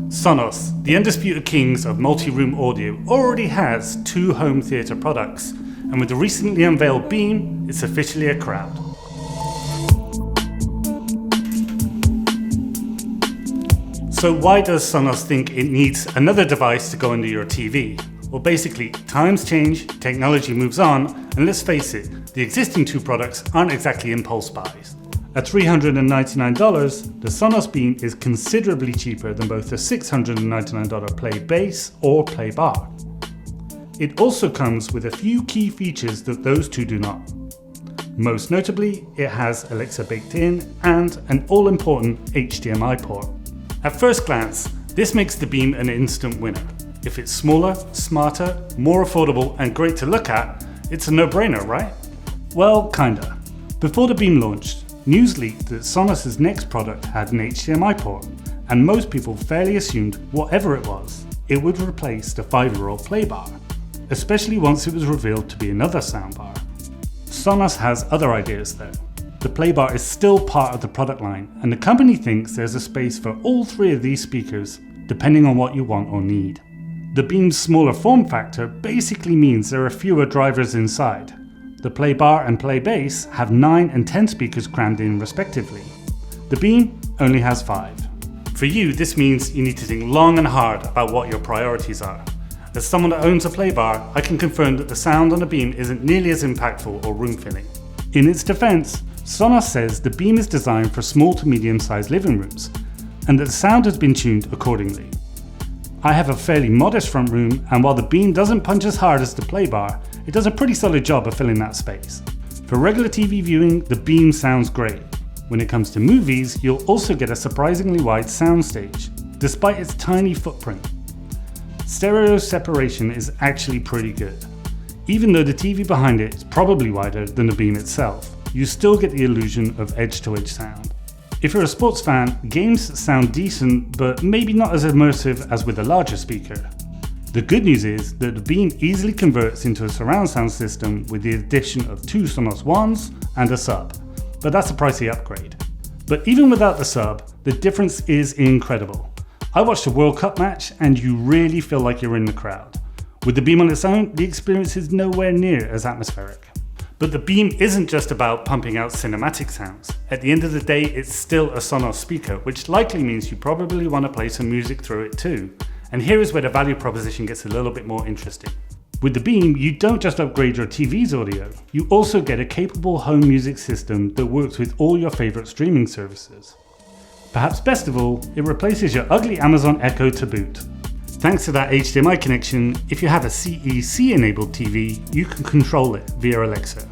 Sonos, the undisputed kings of multi-room audio, already has 2 home theatre products, and with the recently unveiled Beam, it's officially a crowd. So why does Sonos think it needs another device to go under your TV? Well, basically, times change, technology moves on, and let's face it, the existing 2 products aren't exactly impulse buys. At $399, the Sonos Beam is considerably cheaper than both the $699 Playbase or Playbar. It also comes with a few key features that those 2 do not. Most notably, it has Alexa baked in and an all-important HDMI port. At first glance, this makes the Beam an instant winner. If it's smaller, smarter, more affordable, and great to look at, it's a no-brainer, right? Well, kinda. Before the Beam launched, news leaked that Sonos' next product had an HDMI port, and most people fairly assumed whatever it was, it would replace the 5-year-old Playbar, especially once it was revealed to be another soundbar. Sonos has other ideas though. The Playbar is still part of the product line, and the company thinks there's a space for all 3 of these speakers, depending on what you want or need. The Beam's smaller form factor basically means there are fewer drivers inside. The Playbar and Playbase have 9 and 10 speakers crammed in respectively. The Beam only has 5. For you, this means you need to think long and hard about what your priorities are. As someone that owns a Playbar, I can confirm that the sound on the Beam isn't nearly as impactful or room-filling. In its defense, Sonos says the Beam is designed for small to medium-sized living rooms, and that the sound has been tuned accordingly. I have a fairly modest front room, and while the Beam doesn't punch as hard as the Playbar, it does a pretty solid job of filling that space. For regular TV viewing, the Beam sounds great. When it comes to movies, you'll also get a surprisingly wide soundstage, despite its tiny footprint. Stereo separation is actually pretty good. Even though the TV behind it is probably wider than the Beam itself, you still get the illusion of edge-to-edge sound. If you're a sports fan, games sound decent, but maybe not as immersive as with a larger speaker. The good news is that the Beam easily converts into a surround sound system with the addition of 2 Sonos Ones and a sub, but that's a pricey upgrade. But even without the sub, the difference is incredible. I watched a World Cup match and you really feel like you're in the crowd. With the Beam on its own, the experience is nowhere near as atmospheric. But the Beam isn't just about pumping out cinematic sounds. At the end of the day, it's still a Sonos speaker, which likely means you probably want to play some music through it too. And here is where the value proposition gets a little bit more interesting. With the Beam, you don't just upgrade your TV's audio, you also get a capable home music system that works with all your favorite streaming services. Perhaps best of all, it replaces your ugly Amazon Echo to boot. Thanks to that HDMI connection, if you have a CEC enabled TV, you can control it via Alexa.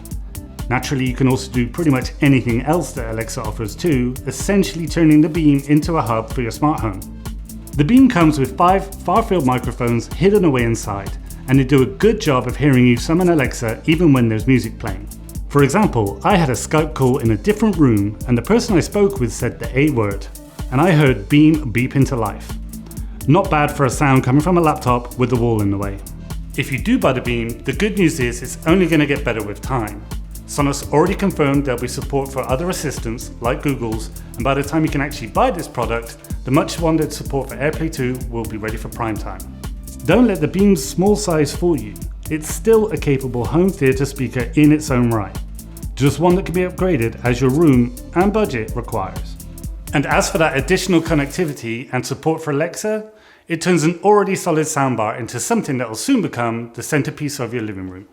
Naturally, you can also do pretty much anything else that Alexa offers too, essentially turning the Beam into a hub for your smart home. The Beam comes with 5 far-field microphones hidden away inside, and they do a good job of hearing you summon Alexa even when there's music playing. For example, I had a Skype call in a different room and the person I spoke with said the A word, and I heard Beam beep into life. Not bad for a sound coming from a laptop with the wall in the way. If you do buy the Beam, the good news is it's only going to get better with time. Sonos already confirmed there'll be support for other assistants like Google's, and by the time you can actually buy this product, the much wanted support for AirPlay 2 will be ready for prime time. Don't let the Beam's small size fool you. It's still a capable home theatre speaker in its own right. Just one that can be upgraded as your room and budget requires. And as for that additional connectivity and support for Alexa, it turns an already solid soundbar into something that will soon become the centerpiece of your living room.